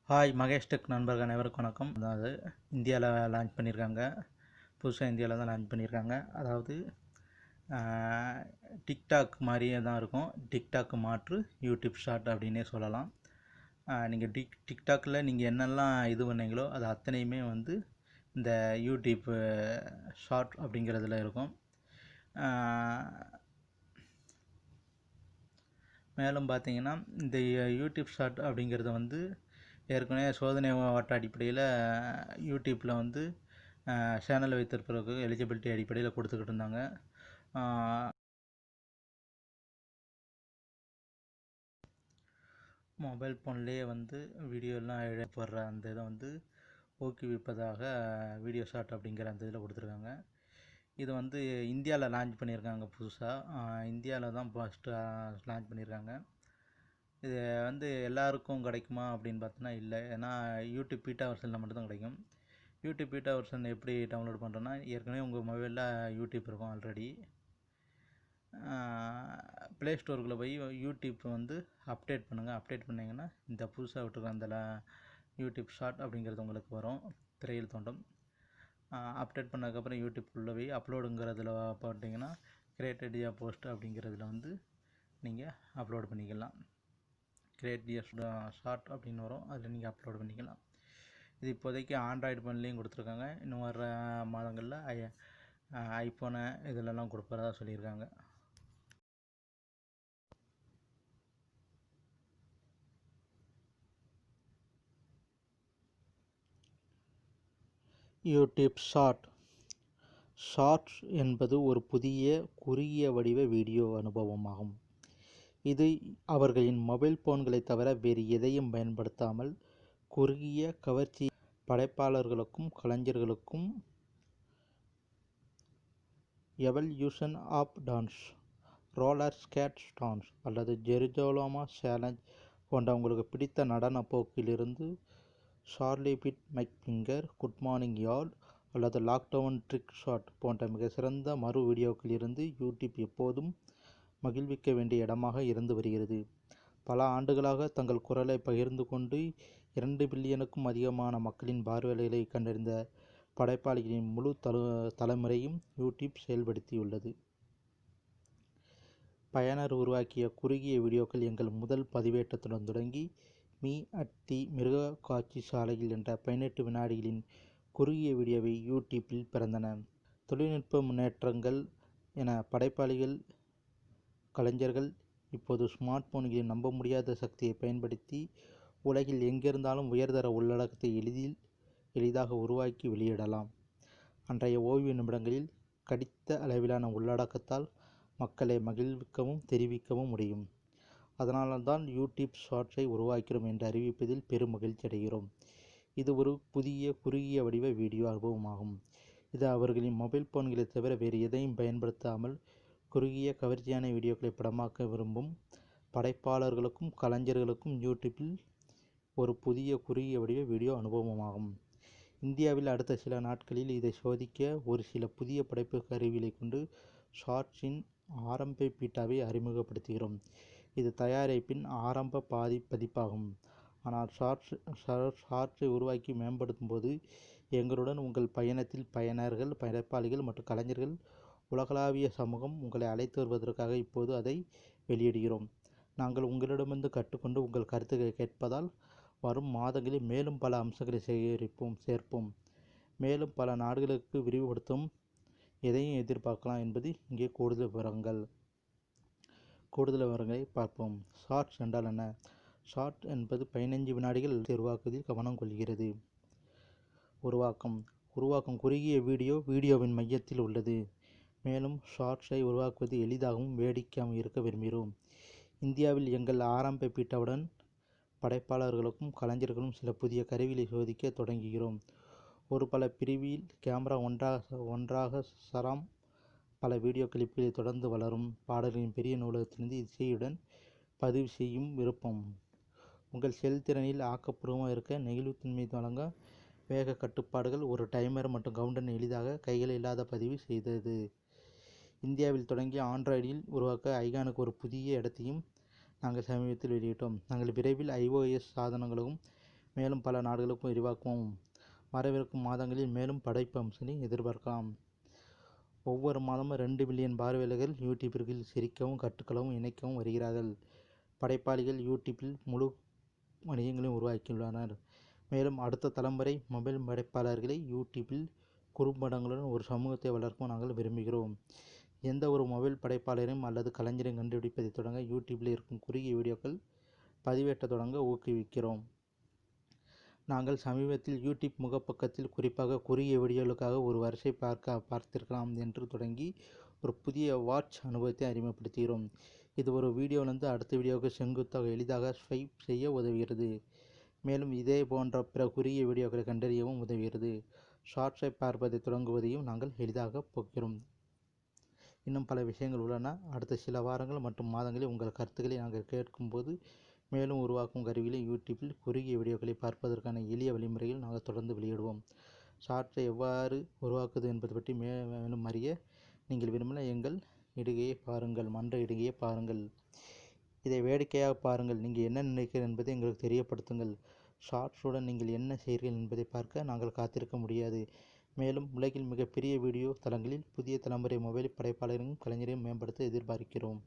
Hi Mahesh tech நண்பர்கள் அனைவருக்கும் வணக்கம். அதாவது இந்தியாவில் லான்ச் பண்ணியிருக்காங்க, புதுசாக இந்தியாவில் தான் லான்ச் பண்ணியிருக்காங்க. அதாவது டிக்டாக் மாதிரியே தான் இருக்கும். டிக்டாக் மாற்று யூடியூப் ஷார்ட் அப்படின்னே சொல்லலாம். நீங்கள் டிக்டாக்கில் நீங்கள் என்னெல்லாம் இது பண்ணீங்களோ அது அத்தனையுமே வந்து இந்த யூடியூப் ஷார்ட் அப்படிங்கிறதுல இருக்கும். மேலும் பார்த்தீங்கன்னா இந்த யூடியூப் ஷார்ட் அப்படிங்கிறது வந்து ஏற்கனவே சோதனை ஓட்ட அடிப்படையில் யூடியூப்பில் வந்து சேனல் வைத்திருப்பவர்களுக்கு எலிஜிபிலிட்டி அடிப்படையில் கொடுத்துக்கிட்டு இருந்தாங்க. மொபைல் ஃபோன்லேயே வந்து வீடியோலாம் போடுற அந்த இதை வந்து ஊக்குவிப்பதாக வீடியோ ஷார்ட் அப்படிங்கிற அந்த இதில் கொடுத்துருக்காங்க. இது வந்து இந்தியாவில் லான்ச் பண்ணியிருக்காங்க. புதுசாக இந்தியாவில் தான் ஃபஸ்ட்டு லான்ச் பண்ணியிருக்காங்க. இது வந்து எல்லாருக்கும் கிடைக்குமா அப்படின்னு பார்த்தோன்னா இல்லை. ஏன்னா யூடியூப் பீட்டா வெர்ஷனில் மட்டும்தான் கிடைக்கும். யூடியூப் பீட்டா வெர்ஷன் எப்படி டவுன்லோட் பண்ணுறோன்னா, ஏற்கனவே உங்கள் மொபைலில் யூடியூப் இருக்கும் ஆல்ரெடி. ப்ளே ஸ்டோருக்குள்ளே போய் யூடியூப் வந்து அப்டேட் பண்ணுங்கள். அப்டேட் பண்ணிங்கன்னா இந்த புதுசாக விட்டுருக்க அந்த யூடியூப் ஷார்ட் அப்படிங்கிறது உங்களுக்கு வரும், திரையில் தோன்றும். அப்டேட் பண்ணதுக்கப்புறம் யூடியூப்குள்ளே போய் அப்லோடுங்கிறதுல போட்டிங்கன்னா கிரியேட்டட் ஏ போஸ்ட் அப்படிங்கிறதுல வந்து நீங்கள் அப்லோட் பண்ணிக்கலாம். கிரியேட் ஏ ஷார்ட் அப்படின்னு வரும், அதில் நீங்கள் அப்லோட் பண்ணிக்கலாம். இது இப்போதைக்கு ஆண்ட்ராய்டு ஃபோன்லேயும் கொடுத்துருக்காங்க. இன்னும் வர மாதங்களில் ஐஃபோனு இதிலெல்லாம் கொடுப்பறதா சொல்லியிருக்காங்க. யூடியூப் ஷார்ட்ஸ் என்பது ஒரு புதிய குறுகிய வடிவ வீடியோ அனுபவமாகும். இது அவர்களின் மொபைல் ஃபோன்களை தவிர வேறு எதையும் பயன்படுத்தாமல் குறுகிய கவர்ச்சி படைப்பாளர்களுக்கும் கலைஞர்களுக்கும் evolution of dance, roller skate dance அல்லது ஜெருசலேம் சேலஞ்ச் போன்ற உங்களுக்கு பிடித்த நடன போக்கிலிருந்து Charlie bit my finger, good morning y'all அல்லது லாக்டவுன் ட்ரிக் ஷாட் போன்ற மிக சிறந்த மறு வீடியோக்களிலிருந்து யூடியூப் எப்போதும் மகிழ்விக்க வேண்டிய இடமாக இருந்து வருகிறது. பல ஆண்டுகளாக தங்கள் குரலை பகிர்ந்து கொண்டு 2 பில்லியனுக்கும் அதிகமான மக்களின் பார்வைகளை கண்டறிந்த படைப்பாளிகளின் முழு தலைமுறையும் யூடியூப் செயல்படுத்தியுள்ளது. பயனர் உருவாக்கிய குறுகிய வீடியோக்கள் எங்கள் முதல் பதிவேற்றத்துடன் தொடங்கி மீ அட் தி மிருக காட்சி சாலையில் என்ற 18 வினாடிகளின் குறுகிய வீடியோவை யூடியூப்பில் பிறந்தன. தொழில்நுட்ப முன்னேற்றங்கள் என படைப்பாளிகள் கலைஞர்கள் இப்போது ஸ்மார்ட் போன்களின் நம்ப முடியாத சக்தியை பயன்படுத்தி உலகில் எங்கிருந்தாலும் உயர்தர உள்ளடக்கத்தை எளிதாக உருவாக்கி வெளியிடலாம். அன்றைய ஓய்வு நிமிடங்களில் கடித்த அளவிலான உள்ளடக்கத்தால் மக்களை மகிழ்விக்கவும் தெரிவிக்கவும் முடியும். அதனால்தான் யூடியூப் ஷார்ட்ஸை உருவாக்கிறோம் என்று அறிவிப்பதில் பெரும் மகிழ்ச்சி அடைகிறோம். இது ஒரு புதிய குறுகிய வடிவ வீடியோ அனுபவமாகும். இது அவர்களின் மொபைல் போன்களை தவிர வேறு எதையும் பயன்படுத்தாமல் குறுகிய கவர்ச்சியான வீடியோக்களை படமாக்க விரும்பும் படைப்பாளர்களுக்கும் கலைஞர்களுக்கும் யூடியூப்பில் ஒரு புதிய குறுகிய வடிவ வீடியோ அனுபவமாகும். இந்தியாவில் அடுத்த சில நாட்களில் இதை சோதிக்க ஒரு சில புதிய படைப்பு கருவிகளை கொண்டு ஷார்ட்ஸின் ஆரம்ப பீட்டாவை அறிமுகப்படுத்துகிறோம். இது தயாரிப்பின் ஆரம்ப பதிப்பாகும். ஆனால் ஷார்ட்ஸை உருவாக்கி மேம்படுத்தும் போது எங்களுடன் உங்கள் பயணத்தில் பயனர்கள், படைப்பாளிகள் மற்றும் கலைஞர்கள், உலகளாவிய சமூகம் உங்களை அழைத்து வருவதற்காக இப்போது அதை வெளியிடுகிறோம். நாங்கள் உங்களிடமிருந்து கற்றுக்கொண்டு உங்கள் கருத்துக்களை கேட்பதால் வரும் மாதங்களில் மேலும் பல அம்சங்களை சேர்ப்போம். மேலும் பல நாடுகளுக்கு விரிவுபடுத்தும் எதையும் எதிர்பார்க்கலாம் என்பது இங்கே கூடுதல் விவரங்களை பார்ப்போம். ஷார்ட்ஸ் என்றால் என்ன? ஷார்ட் என்பது 15 வினாடிகள் உருவாக்குவதில் கவனம் கொள்கிறது. உருவாக்கம் குறுகிய வீடியோவின் மையத்தில் உள்ளது. மேலும் ஷார்ட்ஸை உருவாக்குவது எளிதாகவும் வேடிக்கையாகவும் இருக்க விரும்புகிறோம். இந்தியாவில் எங்கள் ஆரம்ப பீட்டாவுடன் படைப்பாளர்களுக்கும் கலைஞர்களும் சில புதிய கருவிகளை சோதிக்க தொடங்குகிறோம். ஒரு பல பிரிவில் கேமரா ஒன்றாக சரம் பல வீடியோ கிளிப்புகளை தொடர்ந்து வளரும் பாடல்களின் பெரிய நூலகத்திலிருந்து இசையுடன் பதிவு செய்யும் விருப்பம். உங்கள் செயல்திறனில் ஆக்கப்பூர்வமாக இருக்க நெகிழ்வுத்தன்மை வழங்க வேக கட்டுப்பாடுகள், ஒரு டைமர் மற்றும் கவுண்டர் எளிதாக கைகள் இல்லாத பதிவு செய்தது. இந்தியாவில் தொடங்கி ஆண்ட்ராய்டில் உருவாக்க ஐகானுக்கு ஒரு புதிய இடத்தையும் நாங்கள் சமீபத்தில் வெளியிட்டோம். நாங்கள் விரைவில் iOS சாதனங்களுக்கும் மேலும் பல நாடுகளுக்கும் விரிவாக்கவும். வரவிருக்கும் மாதங்களில் மேலும் படைப்பு அம்சங்களை எதிர்பார்க்கலாம். ஒவ்வொரு மாதமும் 2 மில்லியன் பார்வையாளர்கள் யூடியூபிற்கு சிரிக்கவும் கற்றுக்கவும் இணைக்கவும் வருகிறார்கள். படைப்பாளிகள் யூடியூப்பில் முழு வணிகங்களையும் உருவாக்கியுள்ளனர். மேலும் அடுத்த தலைமுறை மொபைல் படைப்பாளர்களை யூடியூப்பில் குறும்படங்களுடன் ஒரு சமூகத்தை வளர்க்கவும் நாங்கள் விரும்புகிறோம். எந்த ஒரு மொபைல் படைப்பாளரையும் அல்லது கலைஞரையும் கண்டுபிடிப்பதை தொடங்க யூடியூப்பில் இருக்கும் குறுகிய வீடியோக்கள் பதிவேற்ற தொடங்க ஊக்குவிக்கிறோம். நாங்கள் சமீபத்தில் யூடியூப் முகப்பக்கத்தில் குறிப்பாக குறுகிய வீடியோக்களுக்காக ஒரு வரிசை பார்த்திருக்கலாம் என்று தொடங்கி ஒரு புதிய வாட்ச் அனுபவத்தை அறிமுகப்படுத்துகிறோம். இது ஒரு வீடியோவிலிருந்து அடுத்த வீடியோவுக்கு செங்குத்தாக எளிதாக ஸ்வைப் செய்ய உதவுகிறது. மேலும் இதே போன்ற பிற குறுகிய வீடியோக்களை கண்டறியவும் உதவுகிறது. ஷார்ட்ஸை பார்ப்பதை தொடங்குவதையும் நாங்கள் எளிதாக போக்குகிறோம். இன்னும் பல விஷயங்கள் உள்ளன. அடுத்த சில வாரங்கள் மற்றும் மாதங்களில் உங்கள் கருத்துக்களை நாங்கள் கேட்கும்போது மேலும் உருவாக்கும் கருவிகளை யூடியூப்பில் குறுகிய வீடியோக்களை பார்ப்பதற்கான எளிய வழிமுறைகள் நாங்கள் தொடர்ந்து வெளியிடுவோம். ஷார்ட்ஸை எவ்வாறு உருவாக்குவது என்பது பற்றி மேலும் அறிய நீங்கள் விரும்பினால் எங்கள் இடுகையை பாருங்கள், மன்ற இடுகையை பாருங்கள். இதை வேடிக்கையாக பாருங்கள். நீங்கள் என்ன நினைக்கிறீர்கள் என்பதை எங்களுக்கு தெரியப்படுத்துங்கள். ஷார்ட்ஸுடன் நீங்கள் என்ன செய்கிறீர்கள் என்பதை பார்க்க நாங்கள் காத்திருக்க முடியாது. மேலும் உலகில் மிகப்பெரிய வீடியோ தளங்களில் புதிய தலைமுறை மொபைல் படைப்பாளரையும் கலைஞரையும் மேம்படுத்த எதிர்பார்க்கிறோம்.